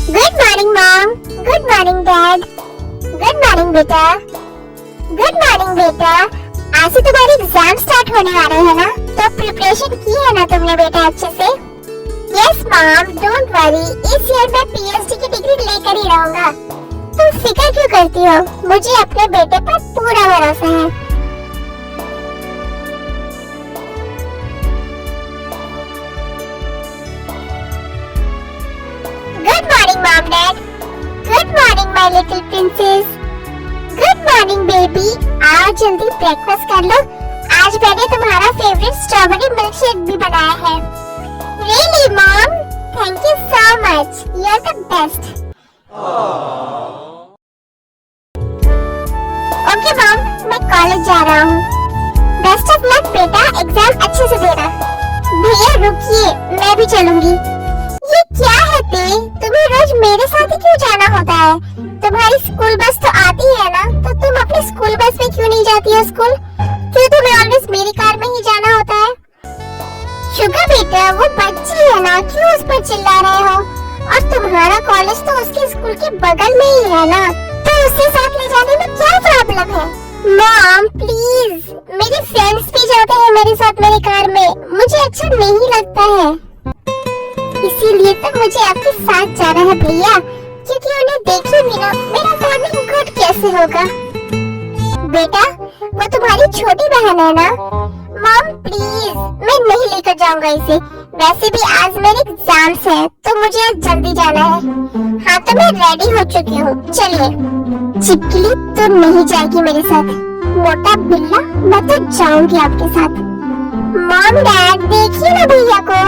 Good morning mom. Good morning dad. Good morning बेटा। Good morning बेटा। आज से तुम्हारे एग्जाम स्टार्ट होने वाले हैं ना, तो प्रिपरेशन की है ना तुमने बेटा अच्छे से? यस मॉम, डोंट वरी, इस ईयर मैं पीएचडी की डिग्री लेकर ही रहूंगा। तुम फिक्र क्यों करती हो? मुझे अपने बेटे पर पूरा भरोसा है। Good morning mom dad. Good morning my little princess. Good morning baby. आओ जल्दी ब्रेकफास्ट कर लो। आज मैंने तुम्हारा फेवरेट स्ट्रॉबेरी मिल्क शेक भी बनाया है। Really mom, thank you so much, you are the best. Okay mom, मैं कॉलेज जा रहा हूँ। बेस्ट ऑफ लक बेटा, एग्जाम अच्छे से देना। भैया रुकिए, मैं भी चलूंगी। ये क्या है ते? तुम्हें रोज मेरे साथ ही क्यों जाना होता है? तुम्हारी स्कूल बस तो आती है ना, तो तुम अपनी स्कूल बस में क्यों नहीं जाती हो स्कूल? क्यों तुम्हें ऑलवेज मेरी कार में ही जाना होता है? शुगर बेटा, वो बच्ची है ना, क्यों उस पर चिल्ला रहे हो? और तुम्हारा कॉलेज तो उसके स्कूल के बगल में ही है ना, तो उसे साथ ले जाने में क्या प्रॉब्लम है? मॉम प्लीज, मेरे फ्रेंड्स भी जाते हैं मेरे साथ मेरी कार में, मुझे अच्छा नहीं लगता है, इसीलिए तो मुझे आपके साथ जाना है भैया, क्योंकि उन्हें देखे बिना मेरा मॉर्निंग गुड कैसे होगा? बेटा, वो तुम्हारी छोटी बहन है ना? मॉम प्लीज, मैं नहीं लेकर जाऊंगा इसे। वैसे भी आज मेरे एग्जाम्स है, तो मुझे आज जल्दी जाना है। हाँ तो मैं रेडी हो चुकी हूँ, चलिए। चिपकली तो नहीं जाएगी मेरे साथ। मोटा बिल्ला, मैं तो जाऊंगी आपके साथ। मॉम डैड, देखिए ना भैया को।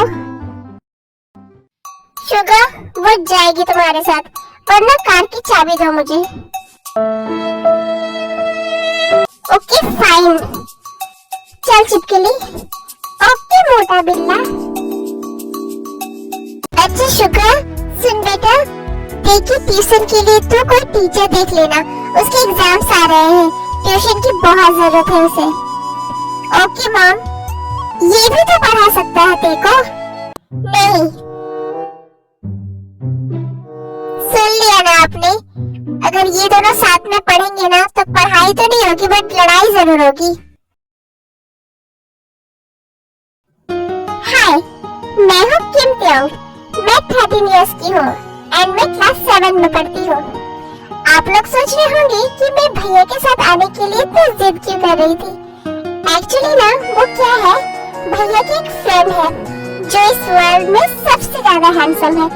शुगर, वो जाएगी तुम्हारे साथ, वरना कार की चाबी दो मुझे। ओके फाइन, चल चिपकली। ओके मोटा बिल्ला। अच्छा शुगर, सुन बेटा, देखिए ट्यूशन के लिए तो कोई टीचर देख लेना, उसके एग्जाम्स आ रहे हैं, ट्यूशन की बहुत जरूरत है उसे। ओके मॉम, ये भी तो पढ़ा सकता है देखो। नहीं, सुन लिया ना आपने, अगर ये दोनों साथ में पढ़ेंगे ना तो पढ़ाई तो नहीं होगी बट लड़ाई जरूर होगी। हाय, मैं हूँ किम त्योंग, मैं 13 इयर्स की हूँ एंड मैं क्लास 7 में पढ़ती हूँ। आप लोग सोच रहे होंगे कि मैं भैया के साथ आने के लिए तो जिद क्यों कर रही थी। एक्चुअली ना वो क्या है, भैया की एक फ्रेंड है जो इस वर्ल्ड में सबसे ज्यादा हैंडसम है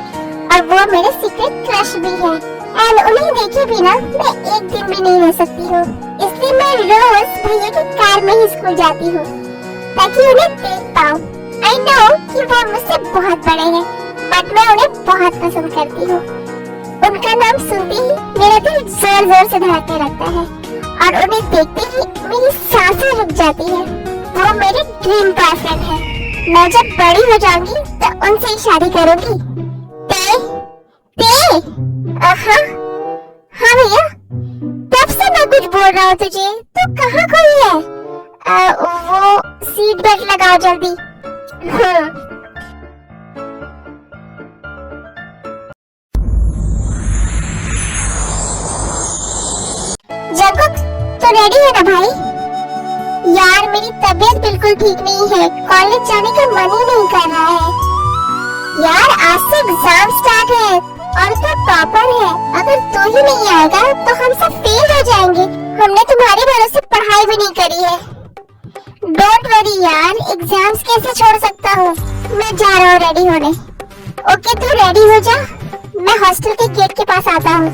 और वो मेरे सीक्रेट क्रश भी है, एंड उन्हें देखे बिना मैं एक दिन भी नहीं रह सकती हूँ। इसलिए मैं रोज भैया की कार में ही स्कूल जाती हूँ ताकि उन्हें देख पाऊँ। आई नो कि वो मुझसे बहुत बड़े हैं, बट मैं उन्हें बहुत पसंद करती हूँ। उनका नाम सुनते ही मेरा दिल जोर जोर से धड़कने लगता है और उन्हें देखते ही मेरी सांसें रुक जाती है। वो मेरे ड्रीम बॉयफ्रेंड है। मैं जब बड़ी हो जाऊंगी तो उनसे ही शादी करूंगी। हाँ भैया, तब से मैं कुछ बोल रहा हूँ तुझे, तू कहाँ खोई है? वो सीट बेल्ट लगाओ जल्दी। जगुक, तो रेडी है ना भाई? यार मेरी तबीयत बिल्कुल ठीक नहीं है, कॉलेज जाने का मन ही नहीं कर रहा है। यार आज से एग्जाम स्टार्ट है और तो टॉपर है, अगर तू ही नहीं आएगा तो हम सब फेल हो जाएंगे। हमने तुम्हारे भरोसे पढ़ाई भी नहीं करी है। डोंट वरी यार, एग्जाम्स कैसे छोड़ सकता हूँ। मैं जा रहा हूँ रेडी होने। ओके तू रेडी हो जा, मैं हॉस्टल के गेट के पास आता हूँ।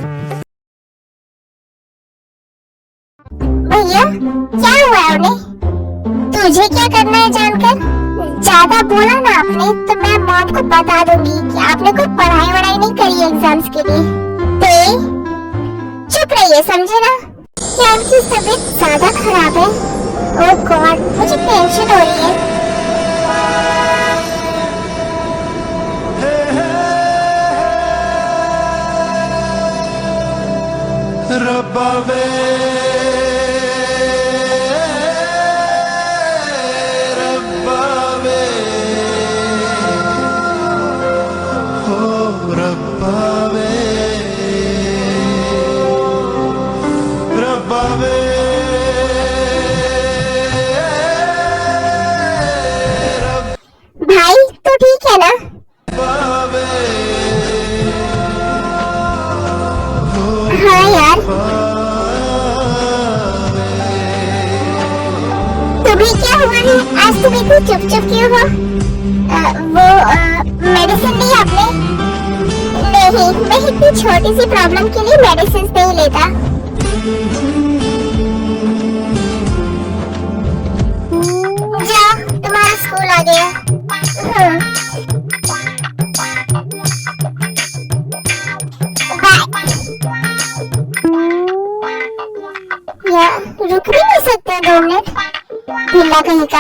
भैया क्या हुआ उन्हें? तुझे क्या करना है जानकर? ज्यादा बोला ना आपने तो मैं मॉम को बता दूंगी कि आपने कोई पढ़ाई वढ़ाई नहीं करी एग्जाम्स के लिए। ते चुप रहिए, समझे ना? क्या उनकी तबीयत ज्यादा खराब है? ओह गॉड, मुझे टेंशन हो रही है। रब्बा वे रब्बा वे अभी क्या हुआ है? आज तुम इतनी चुप चुप क्यों हो? वो मेडिसिन ली आपने? नहीं, मैं इतनी छोटी सी प्रॉब्लम के लिए मेडिसिन नहीं लेता। जाओ, तुम्हारा स्कूल आ गया। यार रुक भी नहीं सकते 2 मिनट? ढीला कहीं का।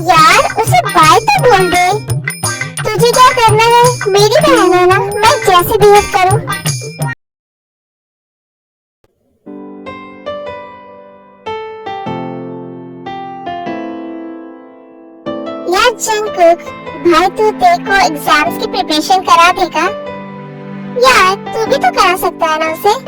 यार उसे बाय तो बोल दे। तुझे क्या करना है? मेरी बहन है ना, मैं जैसे बिहेव करूं। यार जंगकुक, भाई तू तेरे को एग्जाम्स की प्रिपरेशन करा देगा? यार तू भी तो करा सकता है ना उसे।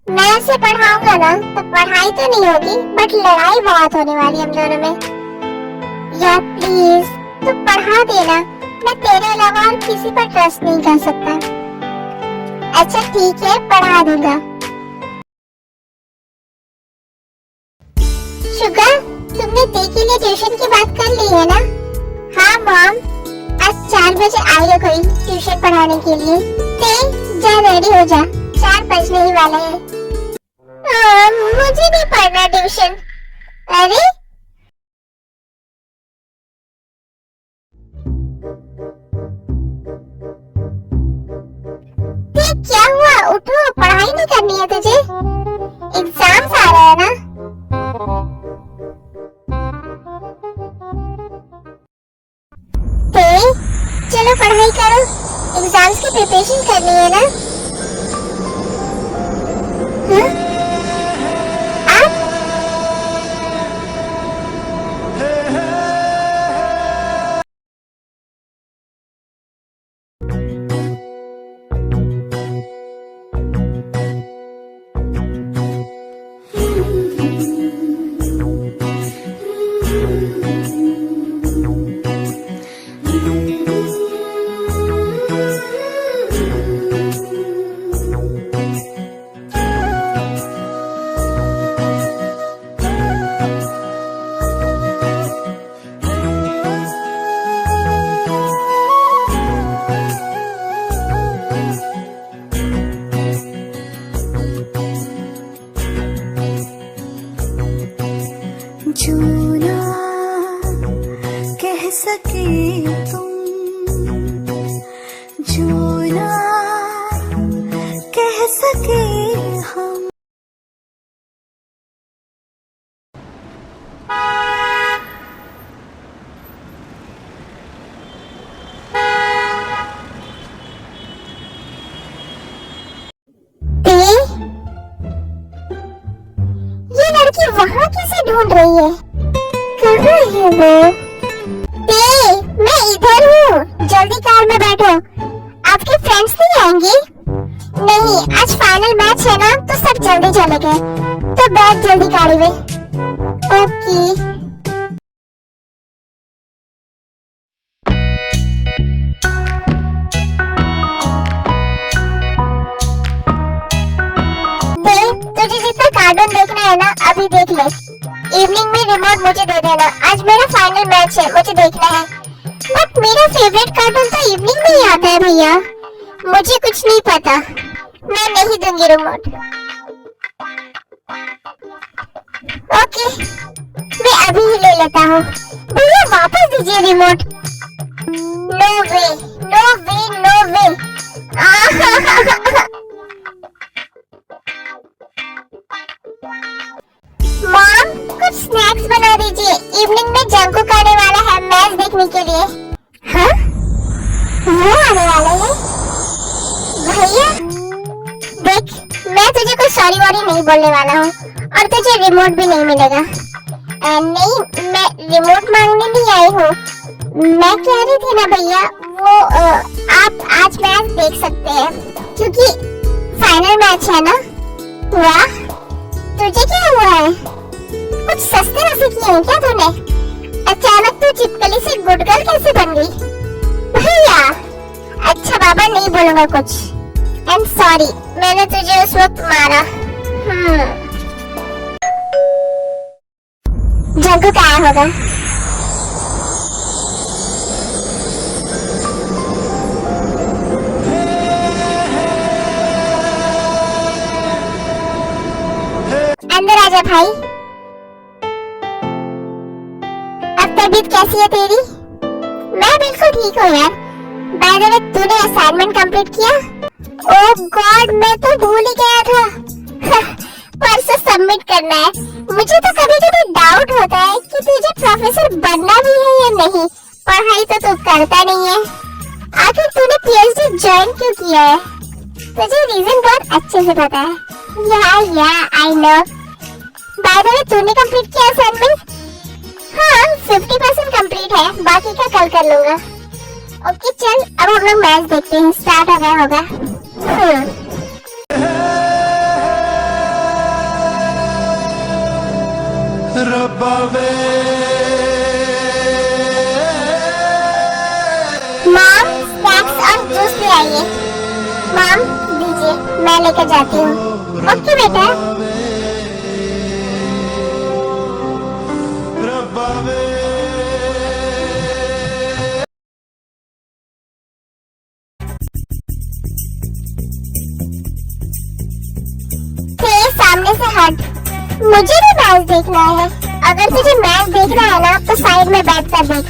मैं उसे पढ़ाऊंगा ना तो पढ़ाई तो नहीं होगी, बट लड़ाई बहुत होने वाली हम दोनों में। यार प्लीज तू पढ़ा देना, मैं तेरे अलावा और किसी पर ट्रस्ट नहीं कर सकता। अच्छा ठीक है, पढ़ा दूंगा। शुगर, तुमने ते के लिए ट्यूशन की बात कर ली है ना? हाँ मॉम, आज 4 बजे आएगा कोई ट्यूशन पढ़ाने के लिए। ते जा, रेडी हो जा, 4 बजने ही वाला है। मुझे नहीं पढ़ना ट्यूशन। अरे क्या हुआ? उठो, पढ़ाई नहीं करनी है तुझे? एग्जाम्स आ रहा है ना? चलो पढ़ाई करो, एग्जाम्स की प्रिपरेशन करनी है ना? हाँ? जो ना कह सके तुम, जो ना कह सके हम। ये लड़की वहाँ कैसे ढूंढ रही है? कहाँ है वो? मैं इधर हूँ, जल्दी कार में बैठो। आपके फ्रेंड्स नहीं आएंगे? नहीं, आज फाइनल मैच है ना, तो सब जल्दी चले गए। तो बैठ जल्दी गाड़ी में। ओके। तुझे जितना कार्टून देखना है ना, अभी देख ले। इवनिंग में रिमोट मुझे दे देना, आज मेरा फाइनल मैच है, मुझे देखना है। बट मेरा फेवरेट कार्टून तो इवनिंग में ही आता है भैया, मुझे कुछ नहीं पता। मैं नहीं दूंगी रिमोट। ओके, मैं अभी ही ले लेता हूँ। भैया वापस दीजिए रिमोट। नो वे, नो वे, नो वे। मॉम, कुछ स्नैक्स बना दीजिए, इवनिंग में जंकू खाने वाला सॉरी वॉरी नहीं बोलने वाला हूँ और तुझे रिमोट भी नहीं मिलेगा। नहीं, मैं रिमोट मांगने नहीं आई हूँ। मैं कह रही थी ना भैया, वो आप आज मैच देख सकते हैं क्योंकि फाइनल मैच है ना। वाह, तुझे क्या हुआ है? कुछ सस्ते रसे किए हैं क्या तूने? अचानक तू चिपकली से गुड गर्ल कैसे बन गई? भैया, अच्छा बाबा नहीं बोलूंगा कुछ। आई एम सॉरी, मैंने तुझे उस वक्त मारा। जग्गू का आया होगा। अंदर आजा भाई। अब तबीयत कैसी है तेरी? मैं बिल्कुल ठीक हूँ यार। बाय द वे, तूने असाइनमेंट कंप्लीट किया? ओह गॉड, मैं तो भूल ही गया था। परसों सबमिट करना है। मुझे तो कभी कभी डाउट होता है कि तुझे प्रोफेसर बनना भी है या नहीं। पढ़ाई तो तू करता नहीं है। आखिर तूने पीएचडी ज्वाइन क्यों किया है? तुझे रीजन बहुत अच्छे से पता है। या I know. By the way, तूने कंप्लीट किया असाइनमेंट? हाँ, 50% कंप्लीट है, बाकी का कल कर लूंगा। ओके चल, अब हम लोग मैच देखते हैं। स्टार्ट हो गया होगा। मॉम, स्नैक्स और जूस ले आइए। मॉम दीजिए, मैं लेकर जाती हूँ। ओके बेटा। सामने से हट, मुझे भी मैच देखना है। अगर तुझे मैच देखना है ना तो साइड में बैठ कर देख,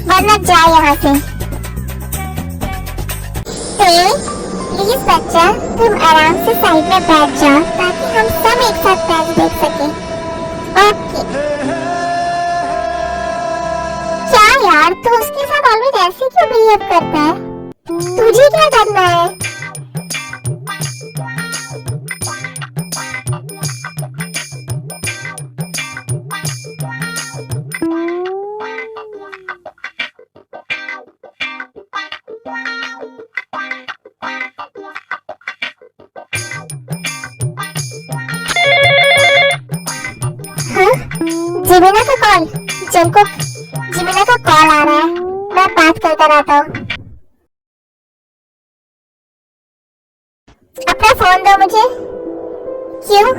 वरना जा यहाँ से। प्लीज बच्चा, तुम आराम से साइड में बैठ जाओ ताकि हम सब एक साथ मैच देख सके। ओके। क्या यार, तू उसके साथ ऑलवेज ऐसे क्यों बिहेव करता है? तुझे क्या करना है? जिमिना का कॉल। जंकुक, जिमिना का कॉल आ रहा है, मैं बात करता रहता हूँ। अपना फोन दो मुझे। क्यों?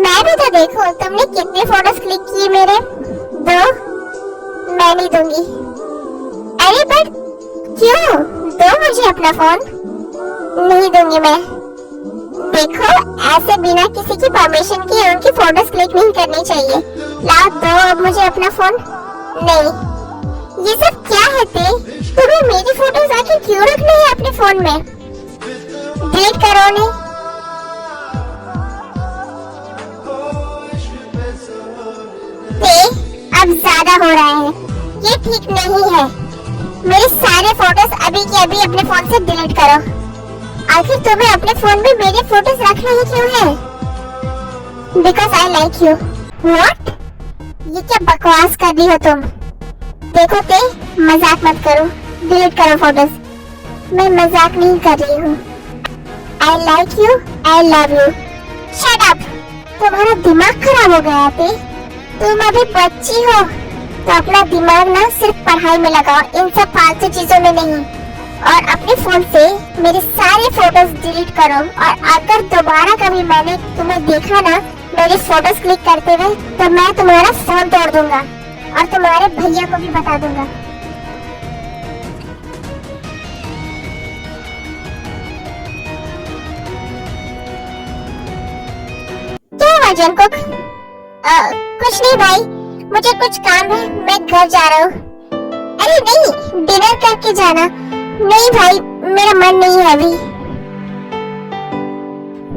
मैं भी तो देखूं तुमने कितने फोटोज क्लिक किए मेरे। दो। मैं नहीं दूंगी। अरे बट क्यों? दो मुझे अपना फोन। नहीं दूंगी मैं। देखो, ऐसे बिना किसी की परमिशन के उनकी फोटोज क्लिक नहीं करनी चाहिए। लाओ, दो अब मुझे अपना फोन। नहीं, ये सब क्या है ते? तुम्हें मेरी फोटोज आखिर क्यों रखनी है अपने फोन में? डिलीट करो उन्हें। ते, अब ज्यादा हो रहा है, ये ठीक नहीं है। मेरे सारे फोटोज अभी के अभी अपने फोन से डिलीट करो। आखिर तुम्हें अपने फोन में मेरे फोटोज रखना ही क्यों है? Because I like you. What? ये क्या बकवास कर रही हो तुम? देखो ते, मजाक मत करो, डिलीट करो फोटोज। मैं मजाक नहीं कर रही हूँ। I like you, I love you. Shut up. तुम्हारा दिमाग खराब हो गया ते? तुम अभी बच्ची हो, तो अपना दिमाग ना सिर्फ पढ़ाई में लगाओ, इन सब फालतू चीजों में नहीं। और अपने फोन से मेरे सारे फोटोज डिलीट करो। और अगर दोबारा कभी मैंने तुम्हें देखा ना मेरे फोटोज क्लिक करते हुए, तो मैं तुम्हारा फोन तोड़ दूंगा और तुम्हारे भैया को भी बता दूंगा। क्या हुआ जंकुक? कुछ नहीं भाई, मुझे कुछ काम है, मैं घर जा रहा हूँ। अरे नहीं, डिनर करके जाना। नहीं भाई, मेरा मन नहीं है अभी।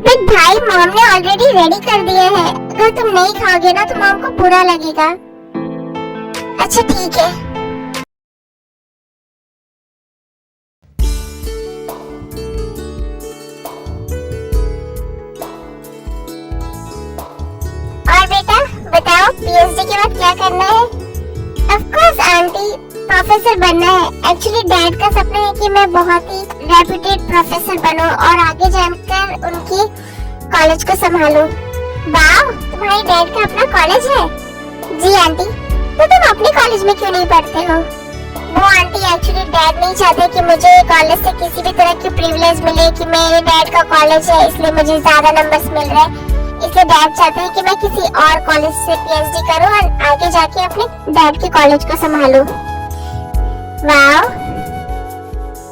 बट भाई, मॉम ने ऑलरेडी रेडी कर दिया है। अगर तुम नहीं खाओगे ना तो मॉम को बुरा लगेगा। अच्छा ठीक है। उसके बाद क्या करना है? ऑफ कोर्स आंटी, प्रोफेसर बनना है। एक्चुअली डैड का सपना है कि मैं बहुत ही रेप्यूटेड प्रोफेसर बनूं और आगे जाकर उनकी कॉलेज को संभालूं। वाह, तुम्हारे डैड का अपना कॉलेज है? जी आंटी। तो तुम अपने कॉलेज में क्यों नहीं पढ़ते हो? वो आंटी, एक्चुअली डैड नहीं चाहते कि मुझे कॉलेज से किसी भी तरह की प्रिविलेज मिले कि मेरे डैड का कॉलेज है इसलिए मुझे ज्यादा नंबर्स मिल रहे हैं। इसलिए डैड चाहते हैं कि मैं किसी और कॉलेज से पीएचडी करूं और आगे जाके अपने डैड के कॉलेज को संभालूं। वाओ।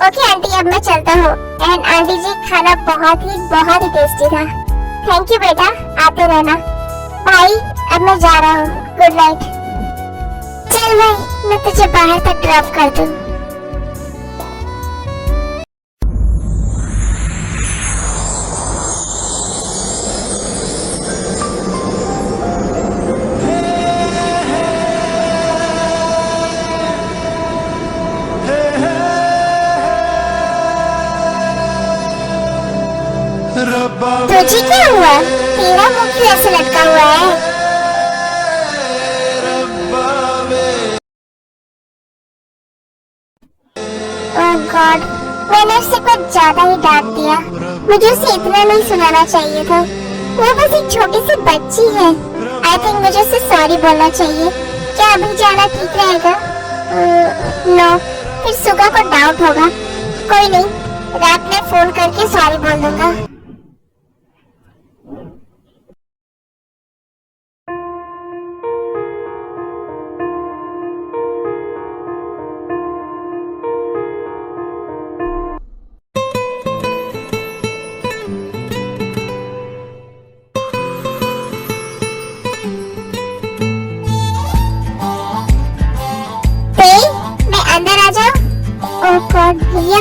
ओके आंटी, अब मैं चलता हूँ। एंड आंटी जी, खाना बहुत ही टेस्टी था। थैंक यू बेटा, आते रहना। भाई, अब मैं जा रहा हूँ। Good night. चल भाई, मैं तुझे बाहर तक ड्रॉप कर दूँ। तुझे क्या हुआ? तेरा मुंह क्यों ऐसे लटका हुआ है? ओह गॉड, मैंने उससे कुछ ज्यादा ही डांट दिया। मुझे उसे इतना नहीं सुनाना चाहिए था। वो बस एक छोटी सी बच्ची है। आई थिंक मुझे उसे सॉरी बोलना चाहिए। क्या अभी जाना ठीक रहेगा? नो, फिर सुगा को डाउट होगा। कोई नहीं, रात में फोन करके सॉरी बोल दूंगा। अंदर आ जाओ। ओह गॉड, भैया।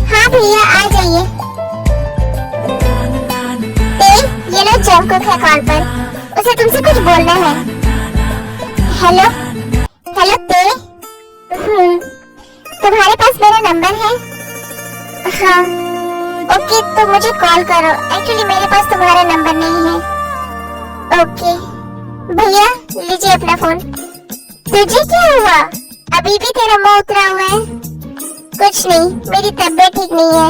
हाँ भैया, आ जाइए। ये लो, जंकुक है कॉल पर। उसे तुमसे कुछ बोलना है। हेलो हेलो ते। तुम्हारे पास मेरा नंबर है? हाँ। ओके, तो मुझे कॉल करो। एक्चुअली मेरे पास तुम्हारा नंबर नहीं है। ओके भैया, लीजिए अपना फोन। तुझे क्या हुआ? अभी भी तेरा मुंह उतरा हुआ है? कुछ नहीं, मेरी तबीयत ठीक नहीं है।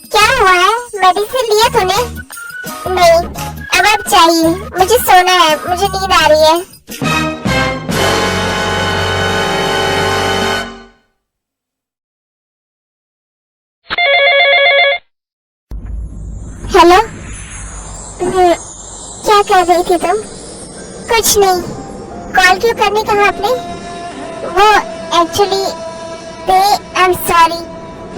क्या हुआ है? मेडिसिन लिया तूने? नहीं, अब चाहिए। मुझे सोना है, मुझे नींद आ रही है। हेलो, क्या कर रही थी तुम? कुछ नहीं। कॉल क्यों करने कहा आपने? वो एक्चुअली आई एम सॉरी,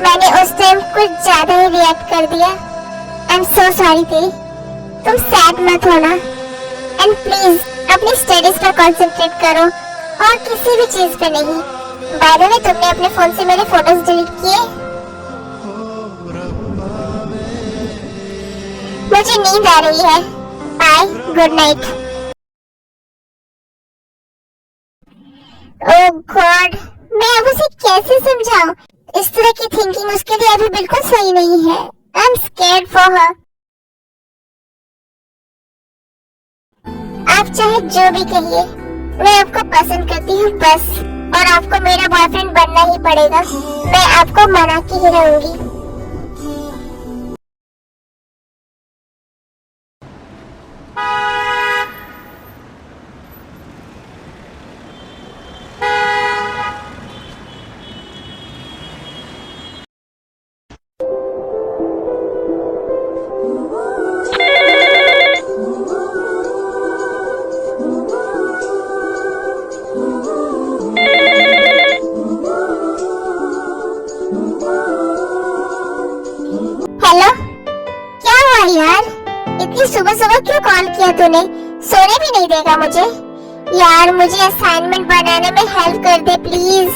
मैंने उस टाइम कुछ ज्यादा ही रिएक्ट कर दिया। आई एम सो सॉरी ते। तुम सैड मत होना एंड प्लीज अपनी स्टडीज पर कंसंट्रेट करो और किसी भी चीज पे नहीं। बाय द वे, तुमने अपने फोन से मेरे फोटोज डिलीट किए? मुझे नींद आ रही है। Bye, good night. Oh God, मैं अब उसे कैसे समझाऊं? इस तरह की थिंकिंग उसके लिए अभी बिल्कुल सही नहीं है। I am scared for her. आप चाहे जो भी कहिए, मैं आपको पसंद करती हूँ बस, और आपको मेरा बॉयफ्रेंड बनना ही पड़ेगा। मैं आपको मना के ही रहूंगी। हेलो, क्या हुआ यार? इतनी सुबह सुबह क्यों कॉल किया तूने? सोने भी नहीं देगा मुझे? यार, मुझे असाइनमेंट बनाने में हेल्प कर दे प्लीज।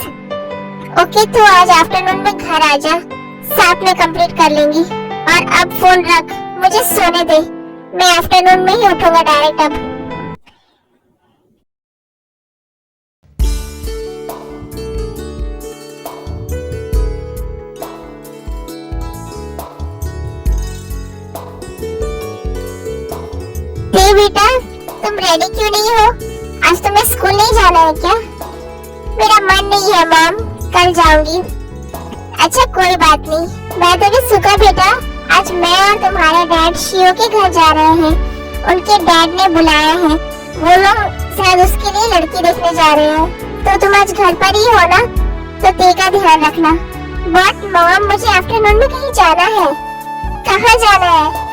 ओके, तो आज आफ्टरनून में घर आ जा, साथ में कंप्लीट कर लेंगी। और अब फोन रख, मुझे सोने दे। मैं आफ्टरनून में ही उठूंगा डायरेक्ट अब। बेटा, तुम रेडी क्यों नहीं हो? आज तुम्हें स्कूल नहीं जाना है क्या? मेरा मन नहीं है मॉम, कल जाऊंगी। अच्छा कोई बात नहीं, मैं तुम्हें सुखा बेटा, आज मैं और तुम्हारे डैड शियो के घर जा रहे हैं। उनके डैड ने बुलाया है, वो लोग शायद उसके लिए लड़की देखने जा रहे हैं। तो तुम आज घर पर ही हो ना, तो ते का ध्यान रखना। बट मॉम मुझे आफ्टरनून में कहीं जाना है। कहाँ जाना है?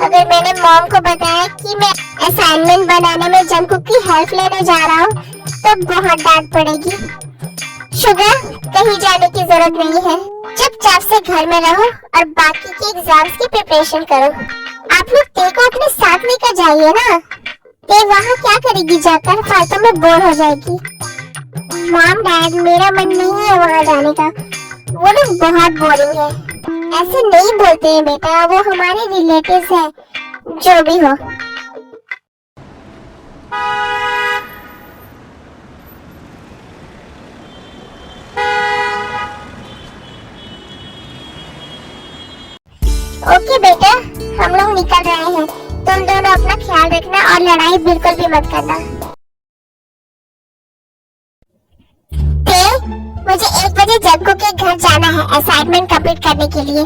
अगर मैंने मॉम को बताया कि मैं असाइनमेंट बनाने में जंगकुक की हेल्प लेने जा रहा हूँ तो बहुत डांट पड़ेगी। शुगर, कहीं जाने की जरूरत नहीं है, चुपचाप से घर में रहो और बाकी के एग्जाम्स की प्रिपरेशन करो। आप लोग ते को अपने साथ लेकर जाइए ना, ते वहाँ क्या करेगी जाकर, फालतू में बोर हो जाएगी। मॉम डैड, मेरा मन नहीं है वहाँ जाने का, वो लोग बहुत बोरिंग है। ऐसे नहीं बोलते हैं बेटा, वो हमारे रिलेटिव्स हैं, जो भी हो। ओके बेटा, हम लोग निकल रहे हैं। तुम दोनों अपना ख्याल रखना और लड़ाई बिल्कुल भी मत करना। मुझे 1 बजे जंगकुक के घर जाना है असाइनमेंट कंप्लीट करने के लिए।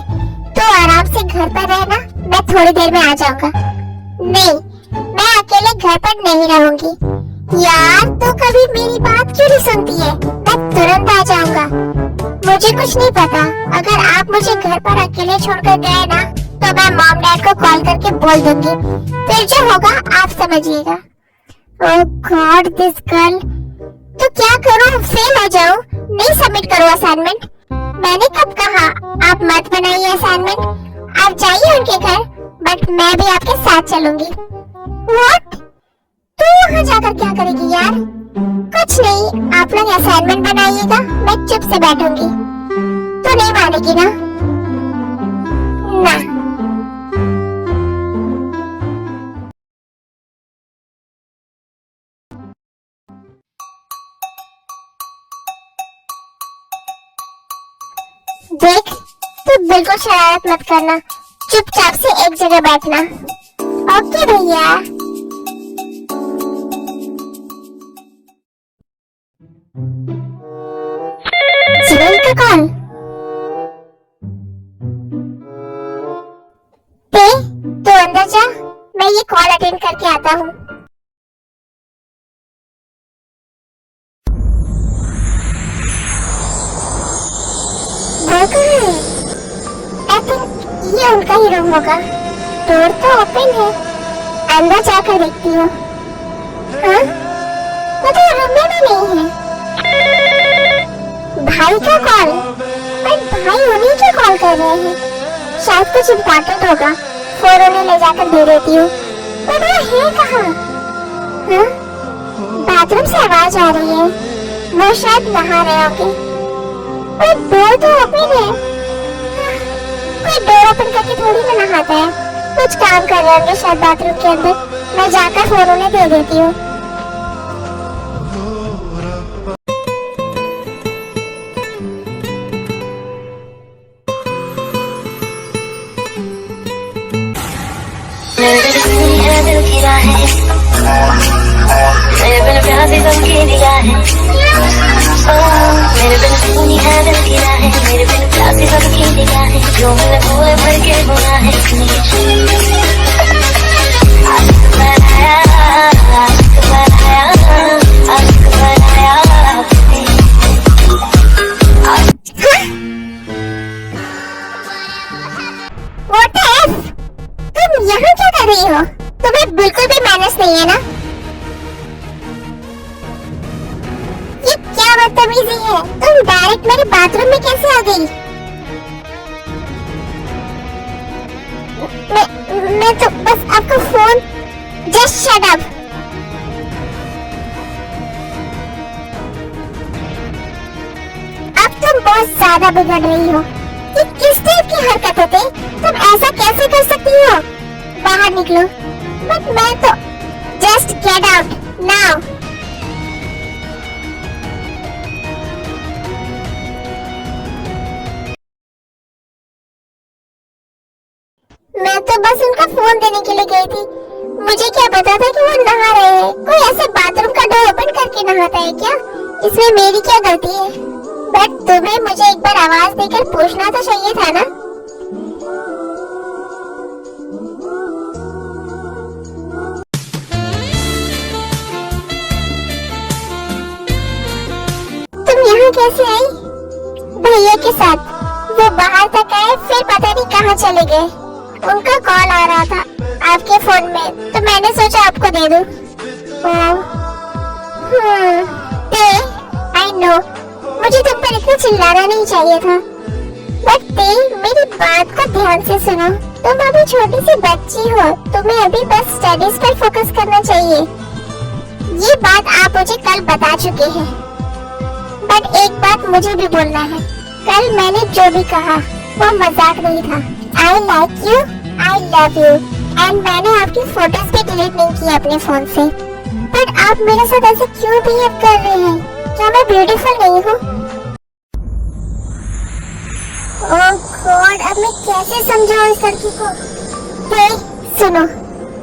तो आराम से घर पर रहना, मैं थोड़ी देर में आ जाऊंगा। नहीं, मैं अकेले घर पर नहीं रहूंगी। यार तू कभी मेरी बात क्यों नहीं सुनती है? मैं तुरंत आ जाऊंगा। मुझे कुछ नहीं पता, अगर आप मुझे घर पर अकेले छोड़कर गए ना तो मैं मॉम डैड को कॉल करके बोल दूंगी, फिर जो होगा आप समझिएगा। ओह गॉड दिस गर्ल, तो क्या करूं, फेल हो जाऊं, नहीं सबमिट करूं असाइनमेंट? मैंने कब कहा आप मत बनाइए असाइनमेंट, आप जाइए उनके घर, बट मैं भी आपके साथ चलूंगी। व्हाट? तू वहाँ जाकर क्या करेगी यार? कुछ नहीं, आप लोग असाइनमेंट बनाइएगा, मैं चुप से बैठूंगी। तो नहीं मानेगी ना? ना। देख, तू बिल्कुल शरारत मत करना, चुपचाप से एक जगह बैठना। ओके भैया। सुनील का कॉल। तू अंदर जा, मैं ये कॉल अटेंड करके आता हूँ। आई थिंक ये उनका ही रूम होगा। डोर तो ओपन है, अंदर जाकर देखती हूँ। हाँ, वो तो रूम में भी नहीं है। भाई का कॉल, पर भाई उन्हीं के कॉल कर रहे हैं, शायद कुछ इम्पोर्टेंट होगा। फोन उन्हें ले जाकर दे देती हूँ। पर वो है कहाँ? हाँ, बाथरूम से आवाज आ रही है, वो शायद नहा रहे होंगे। पर डोर तो ओपन है। कोई डोर ओपन करके थोड़ी ना नहाता है, कुछ काम कर रहे होंगे शायद बाथरूम के अंदर। मैं जाकर फोन उन्हें दे देती हूँ। दिल की राहें, मेरे बिन प्यासी सबकी निगाहें। मेरे बिन सुनी है दिल की राहें, मेरे बिन प्यासी सबकी निगाहें। जो मैंने भूले भर के गुनाहें, आशिक बनाया, आशिक बनाया, आशिक बनाया। What the F? तुम यहाँ क्या कर रही हो? तुम्हें बिल्कुल भी मैनर्स नहीं है ना? ये क्या बदतमीजी है? तुम डायरेक्ट मेरे बाथरूम में कैसे आ गई? मैं तो बस आपका फोन। Just shut up. अब तुम बहुत ज्यादा बिगड़ रही हो। ये किस टाइप की हरकत होती? तुम ऐसा कैसे कर सकती हो? बाहर निकलो। बट मैं तो जस्ट गेट आउट नाउ। मैं तो बस उनका फोन देने के लिए गई थी। मुझे क्या पता था कि वो नहा रहे हैं। कोई ऐसे बाथरूम का डोर ओपन करके नहाता है क्या? इसमें मेरी क्या गलती है? बट तुम्हें मुझे एक बार आवाज देकर पूछना तो चाहिए था ना। तुम यहाँ कैसे आई? भैया के साथ। वो बाहर तक आए, फिर पता नहीं कहाँ चले गए। उनका कॉल आ रहा था आपके फोन में, तो मैंने सोचा आपको दे दूं। आई नो, मुझे तुम पर इतना चिल्लाना नहीं चाहिए था। बट मेरी बात को ध्यान से सुनो। तुम अभी छोटी सी बच्ची हो, तुम्हें अभी बस स्टडीज पर फोकस करना चाहिए। ये बात आप मुझे कल बता चुके हैं। बट एक बात मुझे भी बोलना है। कल मैंने जो भी कहा वो मजाक नहीं था। I like you, I love you, and मैंने आपकी फोटोज भी डिलीट नहीं की अपने फोन से। बट आप मेरे साथ ऐसे क्यों बिहेव कर रहे हैं? क्या मैं ब्यूटीफुल नहीं हूँ? ओह गॉड, अब मैं कैसे समझाऊं इस लड़की को? सुनो,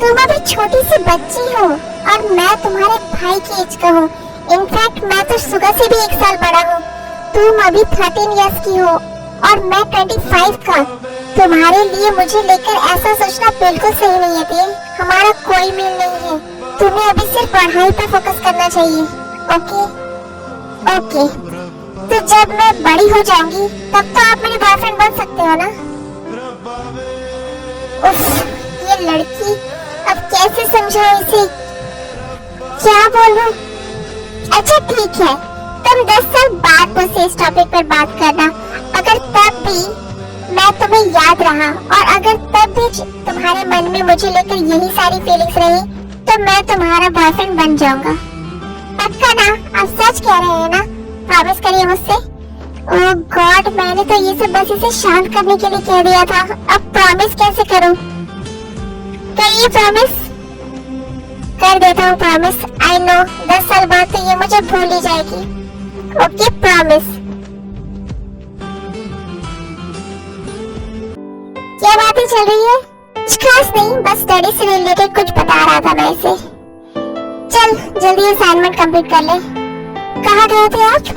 तुम अभी छोटी सी बच्ची हो और मैं तुम्हारे भाई की एज का हूँ। इनफैक्ट मैं तो सुगा से भी 1 साल बड़ा हूँ। तुम अभी 13 इयर्स की हो और मैं 25 का। तुम्हारे लिए मुझे लेकर ऐसा सोचना बिल्कुल सही नहीं है देव। हमारा कोई मेल नहीं है। तुम्हें अभी सिर्फ पढ़ाई पर फोकस करना चाहिए। ओके ओके, तो जब मैं बड़ी हो जाऊंगी तब तो आप मेरे बॉयफ्रेंड बन सकते हो ना? उफ, ये लड़की, अब कैसे समझाऊं इसे? क्या बोलूं? अच्छा ठीक है, तुम 10 साल बाद मुझसे इस टॉपिक पर बात करना। अगर तब भी मैं तुम्हें याद रहा और अगर तब भी तुम्हारे मन में मुझे लेकर यही सारी फीलिंग्स रही, तो मैं तुम्हारा बॉयफ्रेंड बन जाऊंगा। पक्का ना? आप सच कह रहे हैं ना? प्रॉमिस करिए मुझसे। ओह गॉड, मैंने तो ये सब बस इसे शांत करने के लिए कह दिया था। अब प्रॉमिस कैसे करूं? करिए प्रॉमिस। कर देता हूँ प्रॉमिस। आई नो 10 साल बाद तो ये मुझे भूल ही जाएगी। Okay promise. क्या बातें चल रही है? कुछ खास नहीं, बस स्टडी से रिलेटेड कुछ बता रहा था मैं इसे। चल जल्दी असाइनमेंट कंप्लीट कर ले। कहाँ गए थे आप?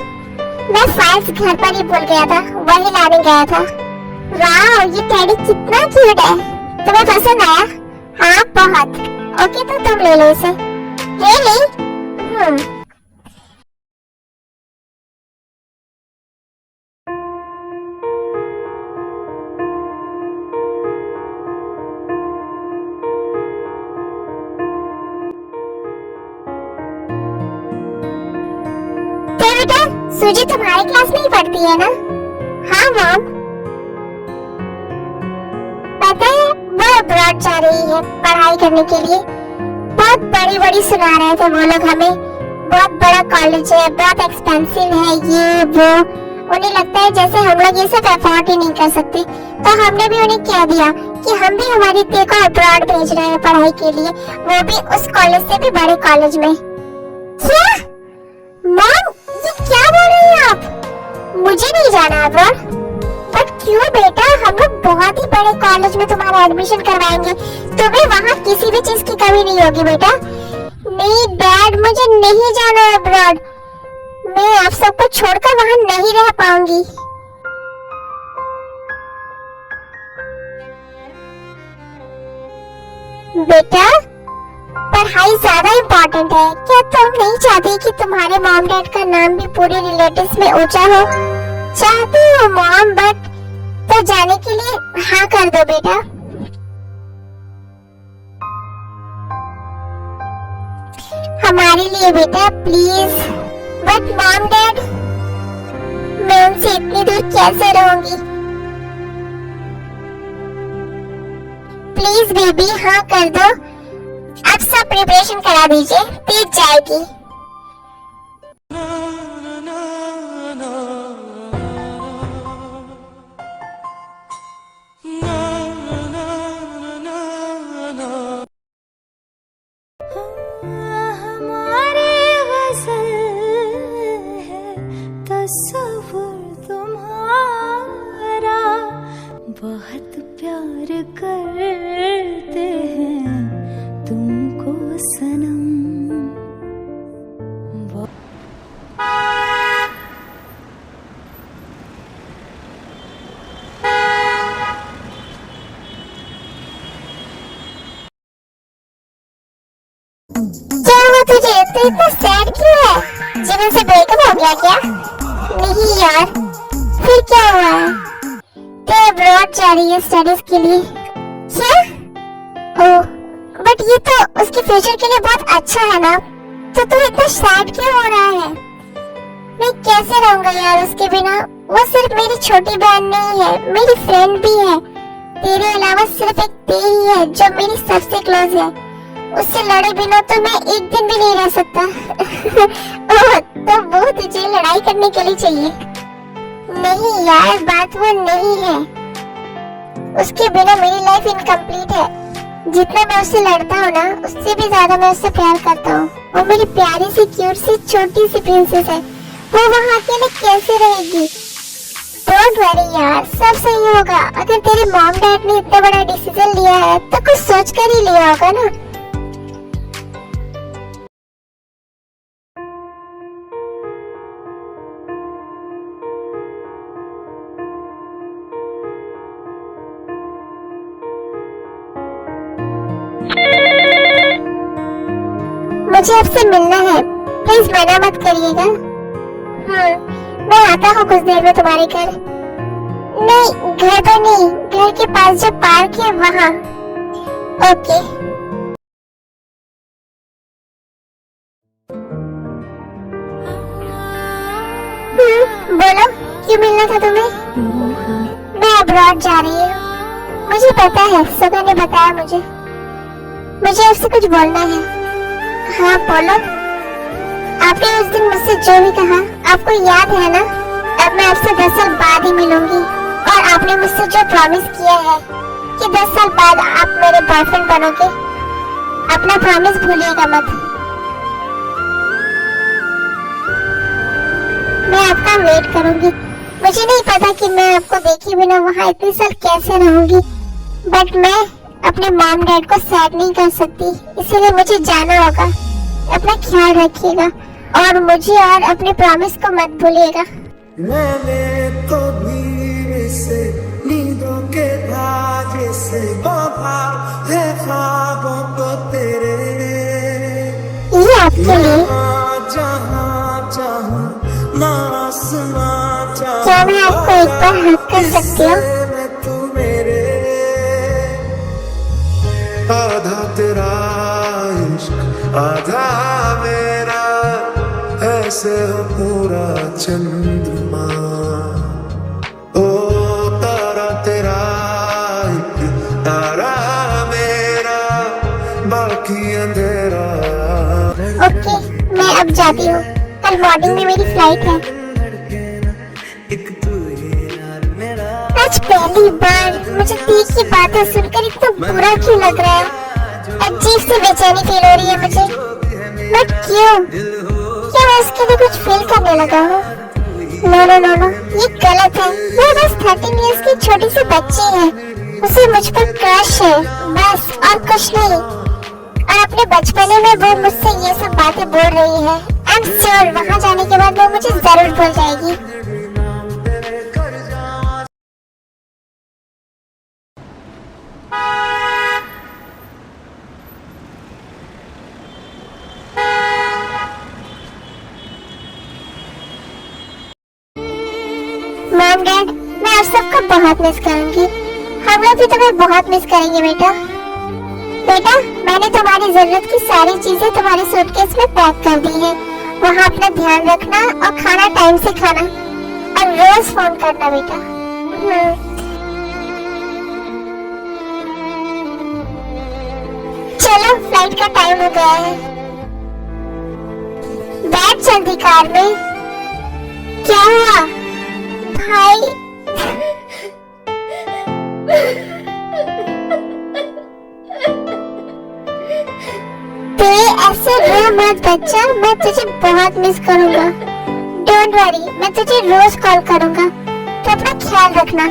मैं फाइल्स घर पर ही भूल गया था, वही लाने गया था। वाह, ये टेडी कितना क्यूट है। तुम्हें पसंद आया? हाँ बहुत। ओके तो तुम ले लो इसे। रियली? बेटा, सूजी तुम्हारे क्लास में ही पढ़ती है ना? हाँ मॉम। पता है वो अब्रॉड जा रही है पढ़ाई करने के लिए। बहुत बड़ी बड़ी सुना रहे थे वो लोग हमें। बहुत बड़ा कॉलेज है, बहुत एक्सपेंसिव है, ये वो। उन्हें लगता है जैसे हम लोग ये सब अफोर्ड ही नहीं कर सकते। तो हमने भी उन्हें कह दिया कि हम भी हमारी दी को अब्रॉड भेज रहे हैं पढ़ाई के लिए, वो भी उस कॉलेज से भी बड़े कॉलेज में। क्या मॉम, ये क्या बोल रही हैं आप? मुझे नहीं जाना अब्रॉड। बट क्यों बेटा, हम लोग बहुत ही बड़े कॉलेज में तुम्हारा एडमिशन करवाएंगे। तुम्हें वहाँ किसी भी चीज की कमी नहीं होगी बेटा। नहीं डैड, मुझे नहीं जाना अब्रॉड। मैं आप सबको छोड़कर वहाँ नहीं रह पाऊंगी। बेटा, पढ़ाई ज्यादा इम्पोर्टेंट है। क्या तुम नहीं चाहती कि तुम्हारे मॉम डैड का नाम भी पूरे रिलेटिव्स में ऊंचा हो? चाहती हो मॉम, बट तो जाने के लिए हाँ कर दो बेटा। हमारे लिए बेटा प्लीज। बट मॉम डैड, मैं उनसे इतनी दूर कैसे रहूंगी? प्लीज बेबी हाँ कर दो। अब सब प्रिपरेशन करा दीजिए, तीज जाएगी। हमारे गज़ल है तस्वुर तुम्हारा, बहुत प्यार करते हैं तुमको सनम। क्या हुआ तुझे? तू इतना सैड क्यों है? जीवन से ब्रेकअप हो गया क्या? नहीं यार, फिर क्या हुआ है? तू अब्रॉड जा रही है स्टडीज के लिए क्या? ओह, बट ये तो उसके फ्यूचर के लिए बहुत अच्छा है ना, तो तू इतना सैड क्यों हो रहा है? मैं कैसे रहूंगा यार उसके बिना? वो सिर्फ मेरी छोटी बहन नहीं है, मेरी फ्रेंड भी है। तेरे अलावा सिर्फ एक ते ही है जो मेरी सबसे क्लोज है। उससे लड़े बिना तो मैं एक दिन भी नहीं रह सकता। ओह, तो वो तुझे लड़ाई करने के लिए चाहिए? नहीं यार, बात वो नहीं है। उसके बिना मेरी लाइफ इनकम्प्लीट है। जितना मैं उससे लड़ता हूँ ना, उससे भी ज्यादा मैं उससे प्यार करता हूँ। वो मेरी प्यारी सी क्यूट सी छोटी सी प्रिंसेस है। वो वहाँ अकेले कैसे रहेगी? डोंट वरी यार, सब सही होगा। अगर तेरे मॉम डैड ने इतना बड़ा डिसीजन लिया है तो कुछ सोच कर ही लिया होगा ना। मुझे आपसे मिलना है, प्लीज मना मत करिएगा। मैं आता हूँ कुछ देर में तुम्हारे घर। नहीं, घर पर नहीं, घर के पास जो पार्क है वहाँ। ओके। बोलो, क्यों मिलना था तुम्हें? मैं अब्रॉड जा रही हूँ। मुझे पता है, सुधा ने बताया मुझे आपसे कुछ बोलना है। हाँ बोलो। आपने उस दिन मुझसे जो भी कहा, आपको याद है ना? अब मैं आपसे 10 साल बाद ही मिलूंगी, और आपने मुझसे जो प्रॉमिस किया है कि 10 साल बाद आप मेरे बॉयफ्रेंड बनोगे, अपना प्रॉमिस भूलिएगा मत। मैं आपका वेट करूंगी। मुझे नहीं पता कि मैं आपको देखे बिना वहाँ इतने साल कैसे रहूंगी, बट मैं अपने मॉम डैड को सैड नहीं कर सकती, इसीलिए मुझे जाना होगा। अपना ख्याल रखिएगा और मुझे और अपने प्रॉमिस को मत भूलिएगा। मैंने तो धीरे से नींदों के धागे से बांधा है ख्वाबों को तेरे। ये आपके लिए। जहाँ जहाँ ना आसमां चाहे, क्या मैं आपको एक बार हक कर सकती हूँ? तू मेरे आधा तेरा इश्क आधा मेरा, ऐसे हो पूरा चंद्रमा। ओ तारा तेरा एक तारा मेरा, बाकी अंधेरा। ओके, मैं अब जाती हूँ। कल मॉर्निंग में मेरी फ्लाइट है। एक तू ही यार मेरा। आज पहली बार मुझे तीक की बातें सुनकर इतना बुरा क्यों लग रहा है? अजीब सी बेचैनी फील हो रही है मुझे। बट क्यों? क्या मैं उसके लिए कुछ फील करने लगा हूँ? नो नो नो नो, ये गलत है। वो बस 13 इयर्स की छोटी सी बच्ची है। उसे मुझ पर क्रश है, बस, और कुछ नहीं। और अपने बचपने में वो मुझसे ये सब बातें बोल रही है। आई एम श्योर वहाँ जाने के बाद वो मुझे जरूर भूल जाएगी। मॉम डैड, मैं आप सबको बहुत मिस करूंगी। हम लोग भी तुम्हें बहुत मिस करेंगे बेटा। बेटा, मैंने तुम्हारी जरूरत की सारी चीजें तुम्हारे सूटकेस में पैक कर दी है। वहाँ अपना ध्यान रखना और खाना टाइम से खाना, और रोज फोन करना बेटा। चलो, फ्लाइट का टाइम हो गया है। बैठ जल्दी कार में। क्या हुआ भाई? ते ऐसे रो मत बच्चा, मैं तुझे बहुत मिस करूंगा। डोंट वरी, मैं तुझे रोज कॉल करूंगा। तो अपना ख्याल रखना।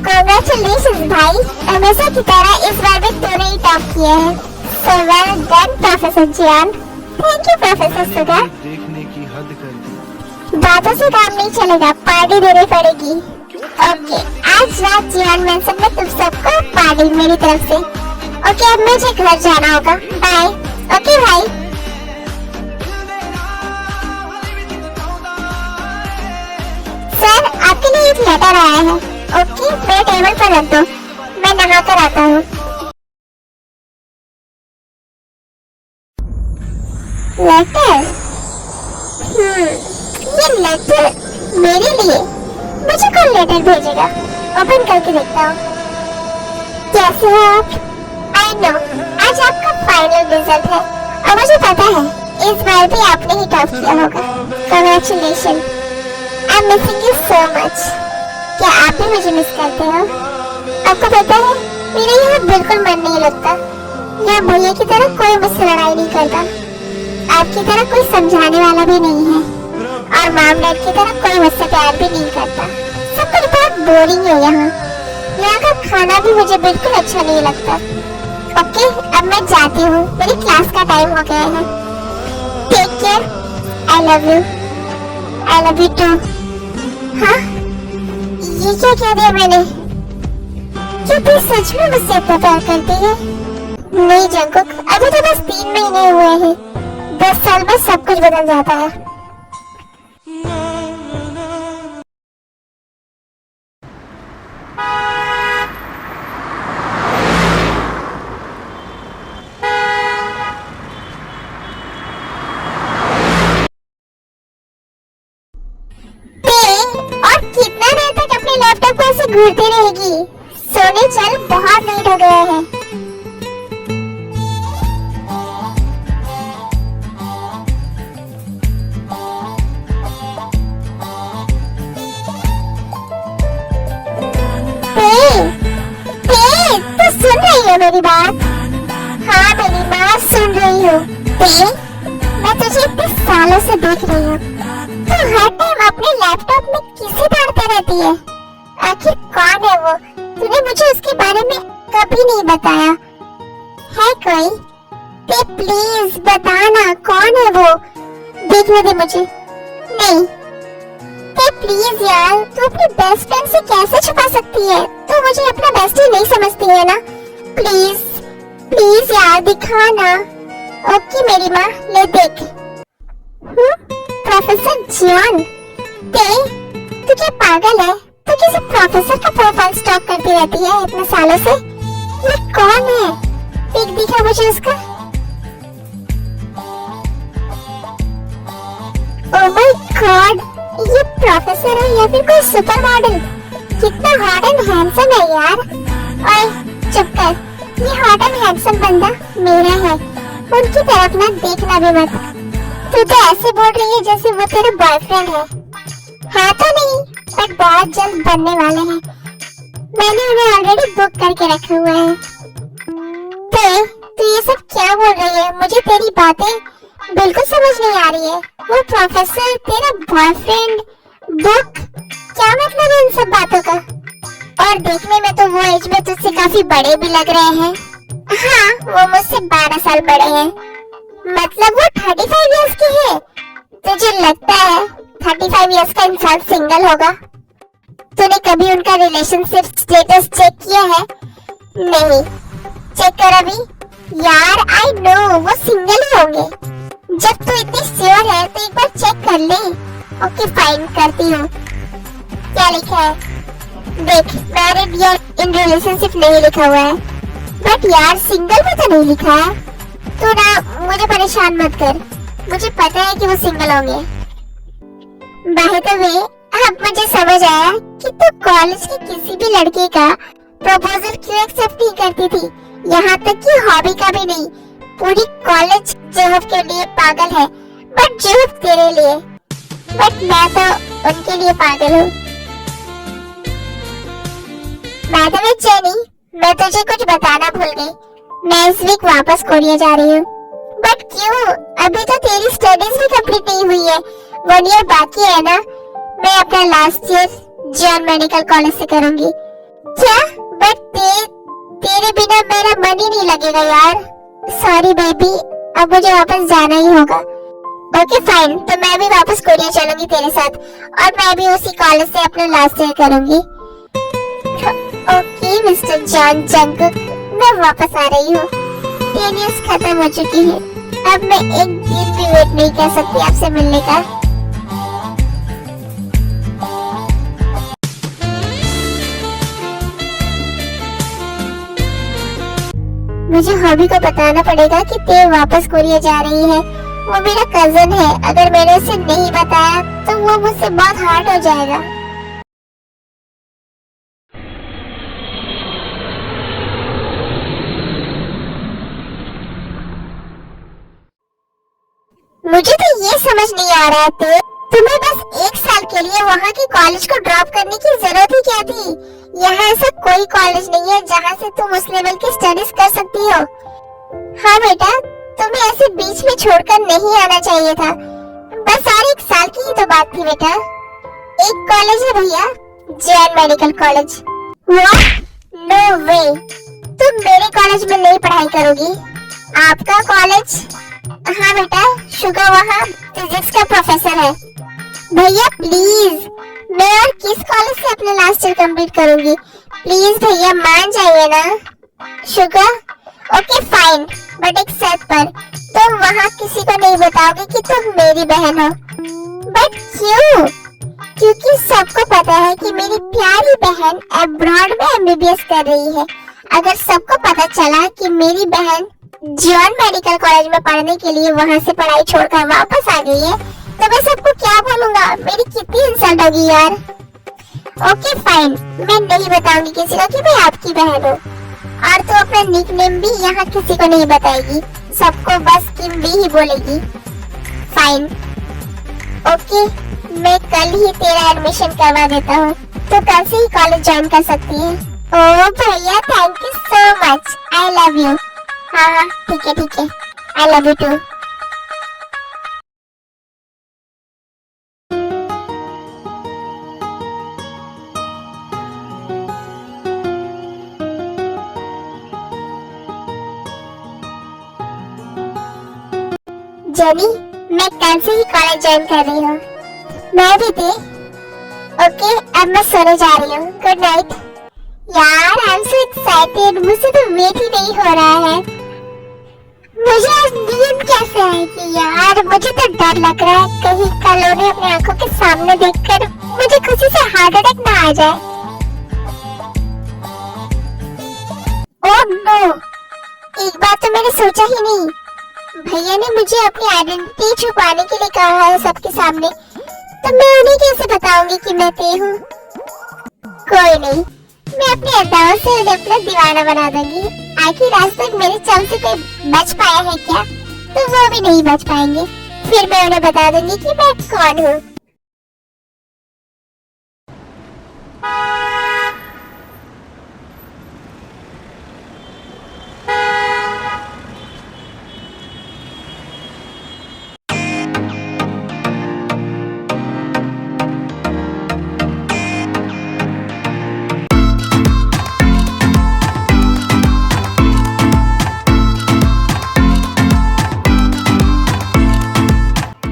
कांग्रेचुलेशंस भाई, हमेशा की तरह इस बार भी तूने ही टॉप किया है। So well done professor Jian. Thank you professor Suga. देखने की हद कर दी। बातों से काम नहीं चलेगा, पार्टी देनी पड़ेगी। ओके, आज रात जियान मेंशन में तुम सबको पार्टी मेरी तरफ से। ओके, अब मुझे घर जाना होगा, बाय। ओके भाई। सर, आपके लिए एक लेटर आया है। ओके, मेरे टेबल पर रख दो, मैं नहा कर आता हूँ। लेटर? ये लेटर मेरे लिए? मुझे कौन लेटर भेजेगा? ओपन करके देखता हूँ। कैसे हो आप? आई नो, आज आपका फाइनल रिजल्ट है और मुझे पता है इस बार भी आपने ही टॉप किया होगा। Congratulation, I am missing you so much. क्या आप भी मुझे मिस करते हो? आपको पता है मेरे यहाँ बिल्कुल मन नहीं लगता। यहाँ भैया की तरह कोई मुझसे लड़ाई नहीं करता, आपकी तरह कोई समझाने वाला भी नहीं है, और मॉम डैड की तरह कोई मुझसे प्यार भी नहीं करता। सब कुछ बहुत बोरिंग है यहाँ का खाना भी मुझे बिल्कुल अच्छा नहीं लगता। ओके, अब मैं जाती हूँ, मेरी क्लास का टाइम हो गया है। Take care, I love you too. हाँ, ये क्या कह दिया मैंने? क्या तू सच में मुझसे इतना प्यार करती है? नहीं जंकुक, अभी तो बस 3 महीने हुए हैं। 10 साल में सब कुछ बदल जाता है। और कितना देर तक अपने लैपटॉप को ऐसे घूरती रहेगी? सोने चल, बहुत लेट हो गया है। तू सुन रही है मेरी बात? हाँ, मेरी बात सुन रही हूँ। मैं तुझे इतने सालों से देख रही हूँ, तू हर टाइम अपने लैपटॉप में किसे पढ़ते रहती है? आखिर कौन है वो? तूने मुझे उसके बारे में कभी नहीं बताया। है कोई? ते प्लीज बताना, कौन है वो? देखने दे मुझे। नहीं, ते प्लीज यार, तू अपनी बेस्ट फ्रेंड से कैसे छुपा सकती है? तू मुझे अपना बेस्टी नहीं समझती है ना? प्लीज प्लीज यार, दिखा ना। ओके मेरी माँ, ले देख। प्रोफेसर जियान, तू क्या पागल है? तू किसी प्रोफेसर का प्रोफाइल स्टॉक करती रहती है इतने सालों से? ये कौन है? पिक दिखा मुझे उसका। ओह माय गॉड, ये प्रोफेसर है या फिर कोई सुपर मॉडल? कितना हॉट एंड हैंडसम है यार। ओए चुप कर, ये हॉट एंड हैंडसम बंदा मेरा है, उनकी तरफ ना देखना भी मत। तू तो ऐसे बोल रही है जैसे वो तेरा बॉयफ्रेंड है। हाँ तो नहीं, बट बहुत जल्द बनने वाले हैं। मैंने उन्हें ऑलरेडी बुक करके रखा हुआ है। तू ये सब क्या बोल रही है? मुझे तेरी बातें बिल्कुल समझ नहीं आ रही है। वो प्रोफेसर तेरा बॉयफ्रेंड, बुक, क्या मतलब है इन सब बातों का? और देखने में तो वो एज में तुझसे काफी बड़े भी लग रहे हैं। हाँ, वो मुझसे 12 साल बड़े हैं। मतलब वो 35 इयर्स की है। तुझे लगता है 35 इयर्स का इंसान सिंगल होगा? तूने कभी उनका रिलेशनशिप स्टेटस चेक किया है? नहीं, चेक कर अभी। यार आई नो, वो सिंगल ही होंगे। जब तू इतनी श्योर है तो एक बार चेक कर ले। ओके फाइन, करती हूँ। क्या लिखा है? देख, मैरिड या इन रिलेशनशिप नहीं लिखा हुआ है, बट यार सिंगल भी तो नहीं लिखा है। तू ना मुझे परेशान मत कर, मुझे पता है कि वो सिंगल होंगे। बाय द वे, अब मुझे समझ आया कि तू कॉलेज की किसी भी लड़के का प्रपोजल क्यों एक्सेप्ट नहीं करती थी, यहाँ तक कि हॉबी का भी नहीं। पूरी कॉलेज जोहब के लिए पागल है, बट जोहब तेरे लिए। बट मैं तो उनके लिए पागल हूँ। बाय द वे जेनी, मैं तुझे कुछ बताना भूल गई। मैं इस वीक वापस कोरिया जा रही हूँ। बट क्यों? अभी तो तेरी स्टडीज भी कंप्लीट नहीं हुई है, 1 ईयर बाकी है ना। मैं अपना लास्ट ईयर जियान मेडिकल कॉलेज से करूंगी। क्या? बट तेरे बिना मेरा मन ही नहीं लगेगा यार। सॉरी बेबी, अब मुझे वापस जाना ही होगा। ओके फाइन, तो मैं भी वापस कोरिया चलूंगी तेरे साथ, और मैं भी उसी कॉलेज से अपना लास्ट ईयर करूंगी। ओके मिस्टर जॉन जंगकुक, मैं वापस आ रही हूँ। 10 इयर्स खत्म हो चुकी है, अब मैं एक दिन भी वेट नहीं कर सकती आपसे मिलने का। मुझे हॉबी को बताना पड़ेगा कि ते वापस कोरिया जा रही है। वो मेरा कजन है, अगर मैंने उसे नहीं बताया तो वो मुझसे बहुत हर्ट हो जाएगा। मुझे तो ये समझ नहीं आ रहा था, तुम्हें बस 1 साल के लिए वहाँ की कॉलेज को ड्रॉप करने की जरूरत ही क्या थी? यहाँ ऐसा कोई कॉलेज नहीं है जहाँ से तुम उस लेवल की स्टडीज कर सकती हो। हाँ बेटा, तुम्हें ऐसे बीच में छोड़कर नहीं आना चाहिए था। बस और 1 साल की ही तो बात थी बेटा। एक कॉलेज है भैया, Jain medical college. What? No way, तुम मेरे कॉलेज में नहीं पढ़ाई करोगी। आपका कॉलेज? हाँ बेटा, शुगर वहाँ फिजिक्स का प्रोफेसर है। भैया प्लीज, मैं और किस कॉलेज से अपने लास्ट ईयर कंप्लीट करूंगी? प्लीज भैया मान जाइए ना। शुगर? ओके फाइन, बट एक शर्त पर, तुम वहाँ किसी को नहीं बताओगे कि तुम मेरी बहन हो। बट क्यों? क्योंकि सबको पता है कि मेरी प्यारी बहन अब्रॉड में एमबीबीएस कर रही है। अगर सबको पता चला कि मेरी बहन जॉन मेडिकल कॉलेज में पढ़ने के लिए वहाँ से पढ़ाई छोड़कर वापस आ गई है, तो मैं सबको क्या बोलूंगा? मेरी कितनी इंसल्ट होगी यार। ओके फाइन, मैं नहीं बताऊंगी किसी को कि मैं आपकी बहन हूँ, और तो अपना निकनेम भी यहाँ किसी को नहीं बताएगी, सबको बस किम भी ही बोलेगी। फाइन, ओके, मैं कल ही तेरा एडमिशन करवा देता हूँ, तो कल से ही कॉलेज ज्वाइन कर सकती है। ओह भैया, thank you so much, I love you. हाँ ठीक है, I love you too. Jenni, मैं कल से ही कॉलेज ज्वाइन कर रही हूँ। मैं भी थी। ओके, अब मैं सोने जा रही हूँ। Good night. यार आई एम सो एक्साइटेड, मुझे तो वेट ही नहीं हो रहा है। मुझे आज नींद कैसे आएगी यार? मुझे तो डर लग रहा है कहीं कल उन्हें अपनी आंखों के सामने देखकर मुझे खुशी से हार्ट अटैक ना आ जाए। ओह नो, एक बात तो मैंने सोचा ही नहीं। भैया ने मुझे अपनी आइडेंटिटी छुपाने के लिए कहा है सबके सामने, तो मैं उन्हें कैसे बताऊंगी कि मैं ते हूँ? कोई नहीं, मैं अपने अदाओं से उन्हें अपना दीवाना बना दूंगी। आखिर आज तक मेरे चम से कोई बच पाया है क्या? तो वो भी नहीं बच पाएंगे। फिर मैं उन्हें बता दूंगी कि मैं कौन हूँ।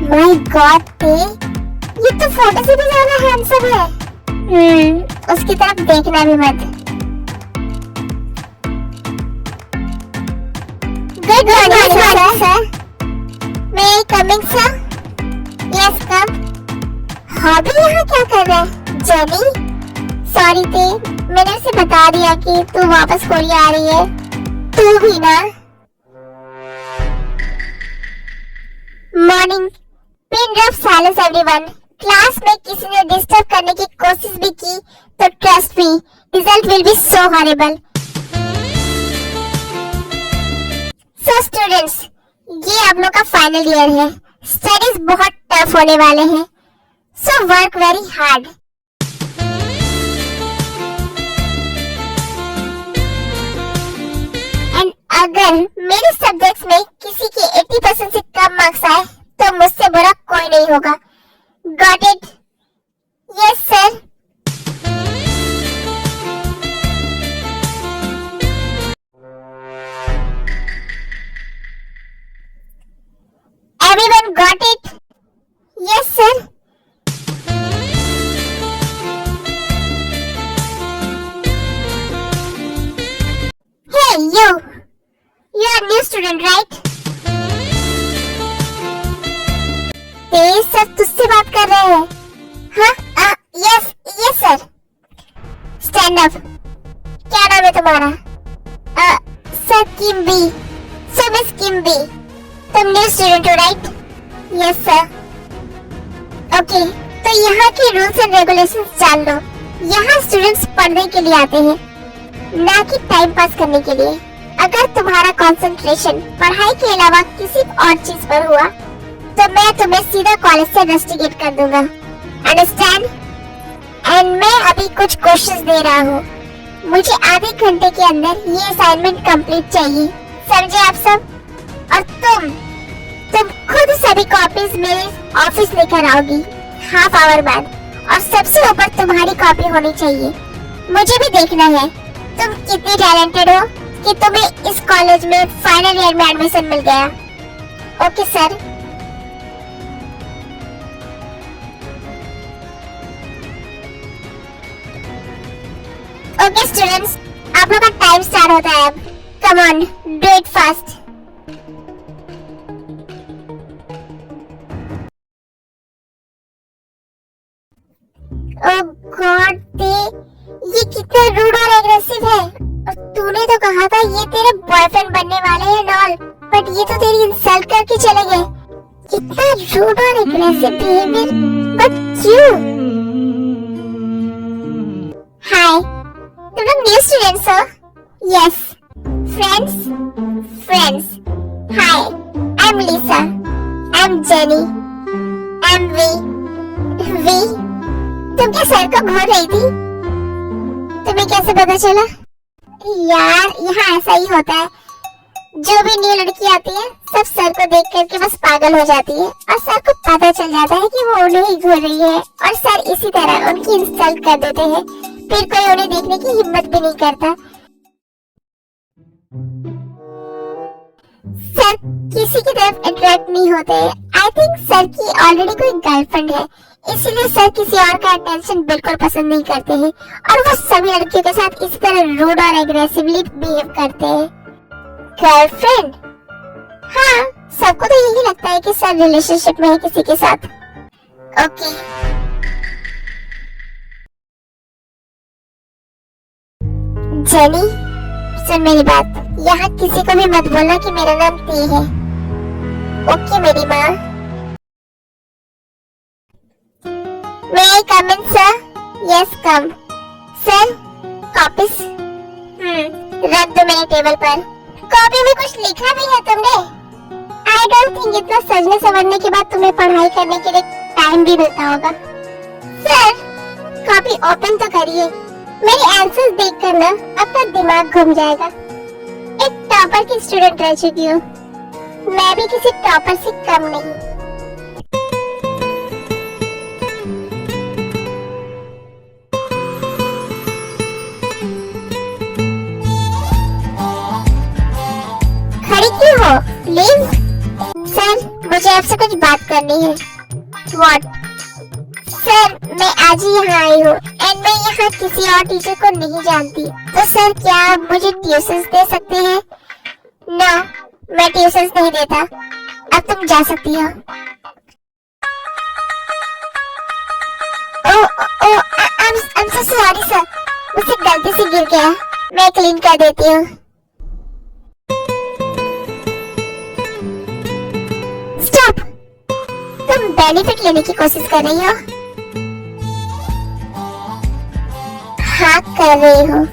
माय गॉड ते, ये तो फोटो से भी ज्यादा हैंडसम है। उसकी तरफ देखना भी मत। Good morning sir. May I coming sir? Yes come. Hobby यहाँ क्या कर रहा है? जेनी, सॉरी ते, मैंने उसे बता दिया कि तू वापस कोरिया आ रही है। तू भी ना। Morning, pin drop silence everyone. Class में किसी ने डिस्टर्ब करने की कोशिश भी की तो trust me, result will be so horrible. So students, ये आप लोग का फाइनल ईयर है। स्टडीज बहुत टफ होने वाले हैं, so work very hard. And अगर मेरे सब्जेक्ट्स में किसी के 80% से कम मार्क्स आए तो मुझसे बुरा कोई नहीं होगा। Got it? Yes sir. Student right? ये सब तुझसे बात कर रहे हैं? हाँ yes yes sir. Stand up. क्या नाम है तुम्हारा? सर किम्बी। सर मिस किम्बी, तुम न्यू स्टूडेंट हो राइट? Yes sir. ओके, तो यहाँ के रूल्स एंड रेगुलेशंस जान लो। यहाँ स्टूडेंट्स पढ़ने के लिए आते हैं, ना कि टाइम पास करने के लिए। अगर तुम्हारा कंसंट्रेशन पढ़ाई के अलावा किसी और चीज पर हुआ तो मैं तुम्हें सीधा कॉलेज से रस्टिकेट कर दूंगा। अंडरस्टैंड? एंड मैं अभी कुछ क्वेश्चंस दे रहा हूँ, मुझे आधे घंटे के अंदर ये असाइनमेंट कंप्लीट चाहिए। समझे आप सब? और तुम खुद सभी कॉपीज मेरे ऑफिस लेकर आओगी हाफ आवर बाद, और सबसे ऊपर तुम्हारी कॉपी होनी चाहिए। मुझे भी देखना है तुम कितनी टैलेंटेड हो कि तुम्हें इस कॉलेज में फाइनल ईयर में एडमिशन मिल गया। Okay sir. ओके स्टूडेंट्स, आप लोग का टाइम स्टार्ट होता है अब। Come on, do it fast. Oh god, ये कितना रूड और एग्रेसिव है। और तूने तो कहा था ये तेरे बॉयफ्रेंड बनने वाले हैं नॉल, बट ये तो तेरी इंसल्ट करके चले गए। कितना रूड और एग्रेसिव बिहेवियर, बट क्यों? हाय, तुम लोग न्यू स्टूडेंट्स हो? Yes. Friends. Hi, I am Lisa, I am Jenni, I am V. तुम क्या सर को घूर रही थी? तुम्हें कैसे पता चला? यार यहाँ ऐसा ही होता है, जो भी न्यू लड़की आती है सब सर को देख करके बस पागल हो जाती है, और सर को पता चल जाता है कि वो उन्हें ही घूर रही है, और सर इसी तरह उनकी इंसल्ट कर देते हैं। फिर कोई उन्हें देखने की हिम्मत भी नहीं करता। सर किसी की तरफ अट्रैक्ट नहीं होते। आई थिंक सर की ऑलरेडी कोई गर्लफ्रेंड है, इसीलिए सर किसी और का अटेंशन बिल्कुल पसंद नहीं करते हैं, और वो सभी लड़कियों के साथ इसी तरह रूड और एग्रेसिवली बिहेव करते हैं। गर्लफ्रेंड? हाँ, सबको तो यही लगता है कि सर रिलेशनशिप में है किसी के साथ। ओके। जेनी, सुन मेरी बात, यहाँ किसी को भी मत बोलना कि मेरा नाम टी है। ओके मेरी माँ। May I come in, sir? Yes, come. Sir, copies? रख दो मेरे टेबल पर। कॉपी में कुछ लिखा भी है तुमने? I don't think इतना सजने संवरने के बाद तुम्हें पढ़ाई करने के लिए टाइम भी मिलता होगा। सर, कॉपी ओपन तो करिए। मेरे आंसर्स देखकर ना आपका दिमाग घूम जाएगा। एक टॉपर की स्टूडेंट रह चुकी हूँ, मैं भी किसी टॉपर से कम नहीं। खड़ी क्यों हो? लीव। सर, मुझे आपसे कुछ बात करनी है। व्हाट? सर, मैं आज ही यहाँ आई हूँ एंड मैं यहाँ किसी और टीचर को नहीं जानती, तो सर क्या आप मुझे ट्यूशंस दे सकते हैं? नो, मैं ट्यूशंस नहीं देता। अब तुम जा सकती हो। I'm so sorry सर, मुझसे गलती से गिर गया, मैं क्लीन कर देती हूँ। स्टॉप, तुम बेनिफिट लेने की कोशिश कर रही हो? हाँ कर रही हूँ।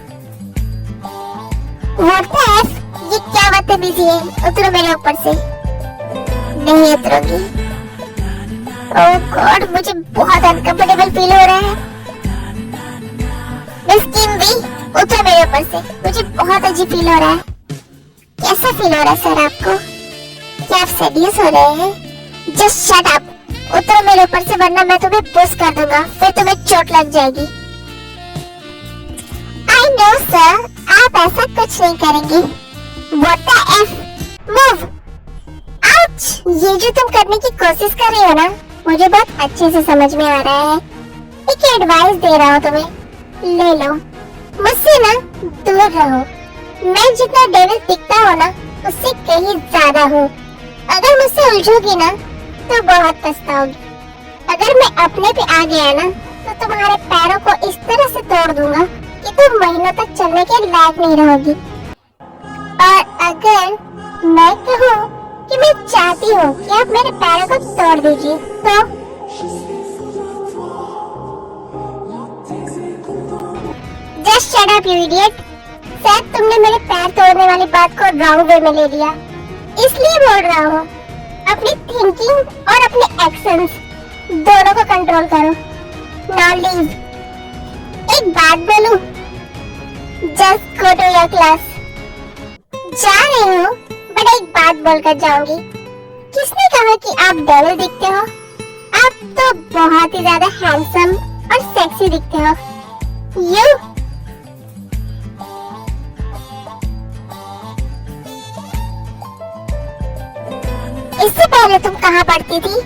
What the F? ये क्या बदतमीजी है? उतरो मेरे ऊपर से। नहीं उतरोगी। ओह गॉड, मुझे बहुत अनकंफर्टेबल फील हो रहा है। मिस किम्बी, उतरो मेरे ऊपर से, मुझे बहुत अजीब फील हो रहा है। कैसा फील हो रहा है सर आपको? क्या आप सीरियस हो रहे हैं? जस्ट शट अप, उतरो मेरे ऊपर से वरना मैं तुम्हें पुश कर दूंगा, फिर तुम्हें चोट लग जाएगी। I know sir, आप ऐसा कुछ नहीं करेंगे। What the F? Move! Ouch! ये जो तुम करने की कोशिश कर रही हो ना, मुझे बहुत अच्छे से समझ में आ रहा है। एक एडवाइस दे रहा हूँ तुम्हें, ले लो। मुझसे ना दूर रहो। मैं जितना डेविल दिखता हूँ ना, उससे कहीं ज्यादा हूँ। अगर मुझसे उलझोगी ना तो बहुत पछताओगी। अगर मैं अपने पे आ गया ना तो तुम्हारे पैरों को इस तरह से तोड़ दूंगा कि तुम महीनों तक चलने के लायक नहीं रहोगी। और अगर मैं कहूँ कि मैं चाहती हूँ कि आप मेरे पैरों को तोड़ दीजिए तो just shut up you idiot. शायद तुमने मेरे पैर तोड़ने वाली बात को रॉन्ग वे में ले लिया, इसलिए बोल रहा हूँ। अपनी थिंकिंग और अपने एक्शंस दोनों को कंट्रोल करो। Now leave. एक बात बोलूं? Just go to your class. जा रही हूँ बट एक बात बोलकर जाऊंगी। किसने कहा कि आप डेविल दिखते हो? आप तो बहुत ही ज्यादा हैंडसम और सेक्सी दिखते हो। यू इससे पहले तुम कहाँ पढ़ती थी?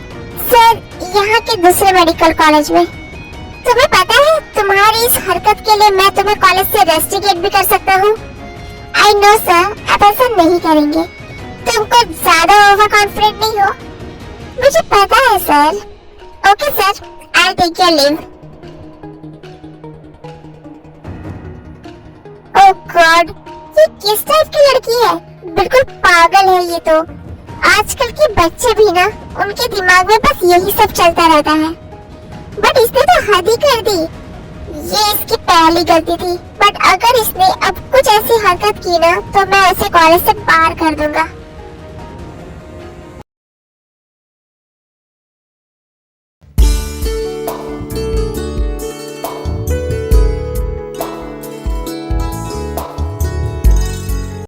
सर, यहाँ के दूसरे मेडिकल कॉलेज में। तुम्हें पता है तुम्हारी इस हरकत के लिए मैं तुम्हें कॉलेज से रेस्ट्रिकेट भी कर सकता हूँ। आई नो सर, आप ऐसा नहीं करेंगे। तुम कुछ ज्यादा ओवर कॉन्फिडेंट नहीं हो? मुझे पता है sir. Okay sir, I take your leave. Oh god, ये किस टाइप की लड़की है? बिल्कुल पागल है ये तो। आजकल के बच्चे भी ना, उनके दिमाग में बस यही सब चलता रहता है। बट इसने तो हद ही कर दी। ये इसकी पहली गलती थी, बट अगर इसने अब कुछ ऐसी हरकत की ना तो मैं उसे कॉलेज से बाहर कर दूंगा।